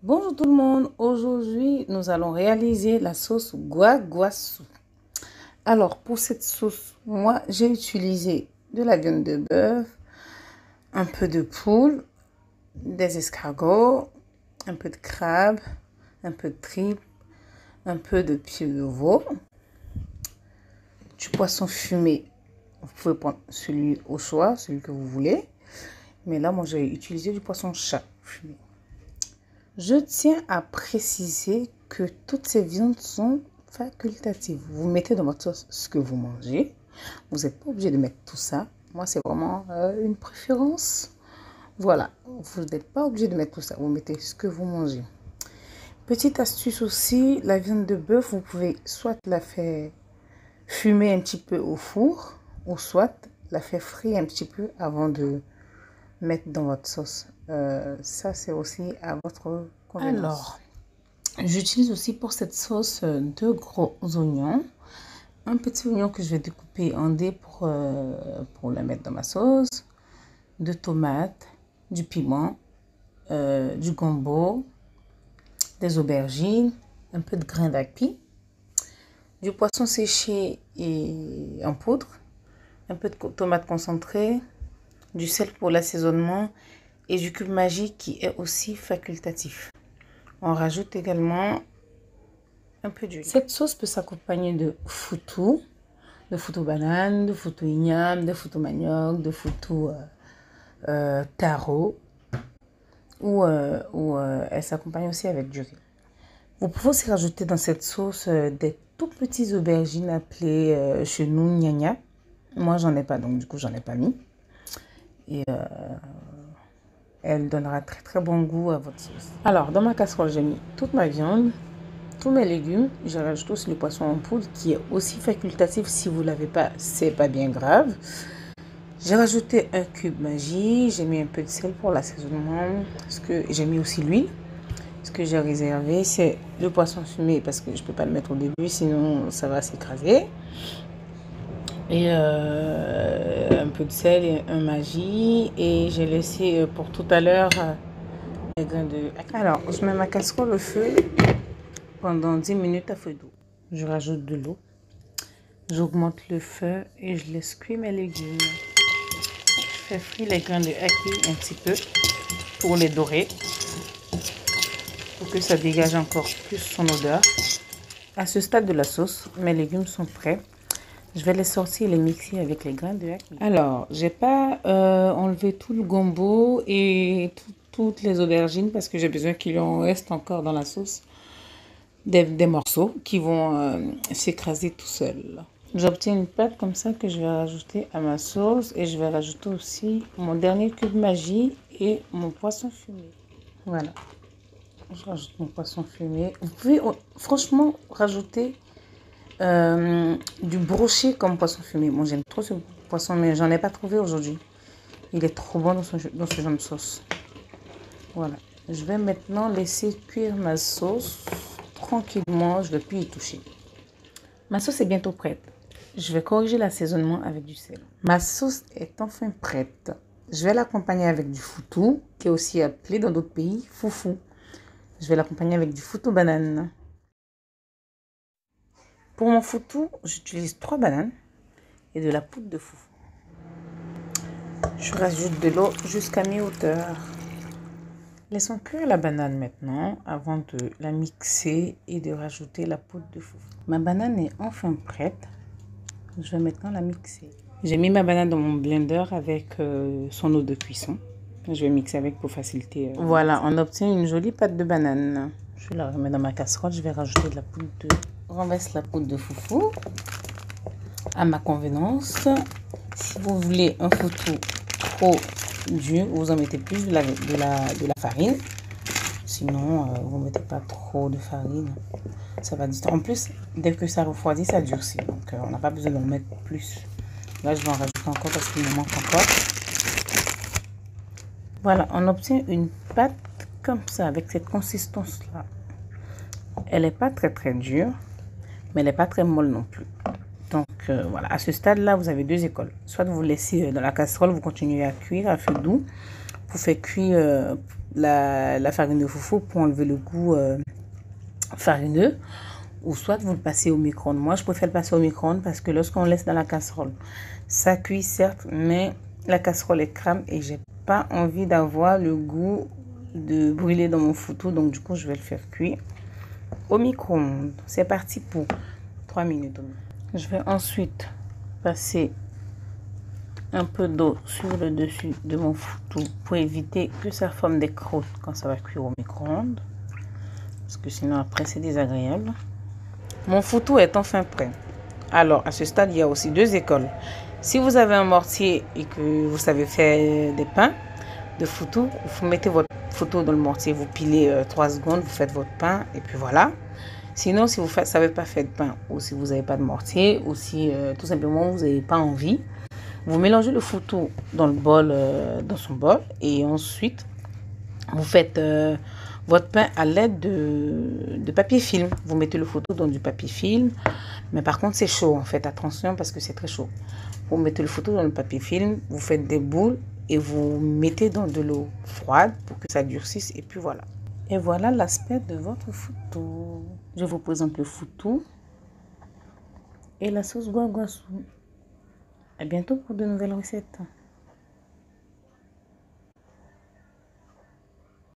Bonjour tout le monde, aujourd'hui nous allons réaliser la sauce guaguasu. Alors pour cette sauce, moi j'ai utilisé de la viande de bœuf, un peu de poule, des escargots, un peu de crabe, un peu de tripe, un peu de pied de veau, du poisson fumé. Vous pouvez prendre celui au choix, celui que vous voulez. Mais là, moi j'ai utilisé du poisson chat fumé. Je tiens à préciser que toutes ces viandes sont facultatives. Vous mettez dans votre sauce ce que vous mangez. Vous n'êtes pas obligé de mettre tout ça. Moi, c'est vraiment une préférence. Voilà, vous n'êtes pas obligé de mettre tout ça. Vous mettez ce que vous mangez. Petite astuce aussi, la viande de bœuf, vous pouvez soit la faire fumer un petit peu au four, ou soit la faire frire un petit peu avant de mettre dans votre sauce. Ça, c'est aussi à votre convenance. Alors, j'utilise aussi pour cette sauce deux gros oignons. Un petit oignon que je vais découper en dés pour la mettre dans ma sauce. Deux tomates, du piment, du gombo, des aubergines, un peu de grains d'api, du poisson séché et en poudre, un peu de tomate concentrée, du sel pour l'assaisonnement et du cube magique qui est aussi facultatif. On rajoute également un peu d'huile. Cette sauce peut s'accompagner de foutou banane, de foutou igname, de foutou manioc, de foutou taro ou elle s'accompagne aussi avec du riz. Vous pouvez aussi rajouter dans cette sauce des tout petits aubergines appelées chez nous gnagna. Moi j'en ai pas, donc du coup j'en ai pas mis. Et elle donnera très bon goût à votre sauce. Alors dans ma casserole j'ai mis toute ma viande, tous mes légumes. J'ai rajouté aussi le poisson en poudre qui est aussi facultatif. Si vous l'avez pas, c'est pas bien grave. J'ai rajouté un cube magie, j'ai mis un peu de sel pour l'assaisonnement. J'ai mis aussi l'huile. Ce que j'ai réservé, c'est le poisson fumé parce que je peux pas le mettre au début, sinon ça va s'écraser. Et un peu de sel et un magie. Et j'ai laissé pour tout à l'heure les grains de... Alors, je mets ma casserole au feu pendant 10 minutes à feu doux. Je rajoute de l'eau. J'augmente le feu et je laisse cuire mes légumes. Je fais frire les grains de haki un petit peu pour les dorer. Pour que ça dégage encore plus son odeur. À ce stade de la sauce, mes légumes sont prêts. Je vais les sortir et les mixer avec les grains de haki. Alors, j'ai pas enlevé tout le gombo et toutes les aubergines parce que j'ai besoin qu'il en reste encore dans la sauce des morceaux qui vont s'écraser tout seuls. J'obtiens une pâte comme ça que je vais rajouter à ma sauce et je vais rajouter aussi mon dernier cube magie et mon poisson fumé. Voilà. Je rajoute mon poisson fumé. Vous pouvez franchement rajouter du brochet comme poisson fumé. Moi j'aime trop ce poisson mais j'en ai pas trouvé aujourd'hui. Il est trop bon dans ce genre de sauce. Voilà. Je vais maintenant laisser cuire ma sauce tranquillement. Je ne vais plus y toucher. Ma sauce est bientôt prête. Je vais corriger l'assaisonnement avec du sel. Ma sauce est enfin prête. Je vais l'accompagner avec du foutou, qui est aussi appelé dans d'autres pays foufou. Je vais l'accompagner avec du foutou banane. Pour mon foutou, j'utilise 3 bananes et de la poudre de foufou. Je rajoute de l'eau jusqu'à mi-hauteur. Laissons cuire la banane maintenant avant de la mixer et de rajouter la poudre de foufou. Ma banane est enfin prête. Je vais maintenant la mixer. J'ai mis ma banane dans mon blender avec son eau de cuisson. Je vais mixer avec pour faciliter. Voilà, on obtient une jolie pâte de banane. Je la remets dans ma casserole. Je vais rajouter de la poudre de... renverse la poudre de foufou à ma convenance. Si vous voulez un foutou trop dur, vous en mettez plus de la farine. Sinon, vous ne mettez pas trop de farine. Ça va dire. En plus, dès que ça refroidit, ça durcit. Donc, on n'a pas besoin d'en mettre plus. Là, je vais en rajouter encore parce qu'il me manque encore. Voilà, on obtient une pâte comme ça, avec cette consistance-là. Elle n'est pas très dure, mais elle n'est pas très molle non plus. Donc, voilà, à ce stade-là, vous avez deux écoles. Soit vous laissez dans la casserole, vous continuez à cuire à feu doux. Vous faites cuire la farine de foufou pour enlever le goût farineux, ou soit vous le passez au micro-ondes. Moi, je préfère le passer au micro-ondes parce que lorsqu'on laisse dans la casserole, ça cuit certes, mais la casserole est crame et j'ai pas envie d'avoir le goût de brûler dans mon foutou. Donc du coup, je vais le faire cuire au micro-ondes. C'est parti pour 3 minutes. Je vais ensuite passer un peu d'eau sur le dessus de mon foutou pour éviter que ça forme des croûtes quand ça va cuire au micro-ondes. Parce que sinon après c'est désagréable. Mon foutou est enfin prêt. Alors à ce stade il y a aussi 2 écoles. Si vous avez un mortier et que vous savez faire des pains de foutou, vous mettez votre foutou dans le mortier, vous pilez 3 secondes, vous faites votre pain et puis voilà. Sinon si vous ne savez pas faire de pain ou si vous n'avez pas de mortier ou si tout simplement vous n'avez pas envie, vous mélangez le foutou dans le bol, dans son bol et ensuite vous faites votre pain à l'aide de papier film. Vous mettez le foutou dans du papier film, mais par contre c'est chaud en fait, attention parce que c'est très chaud. Vous mettez le foutou dans le papier film, vous faites des boules et vous mettez dans de l'eau froide pour que ça durcisse et puis voilà. Et voilà l'aspect de votre foutou. Je vous présente le foutou et la sauce guaguassou. À bientôt pour de nouvelles recettes.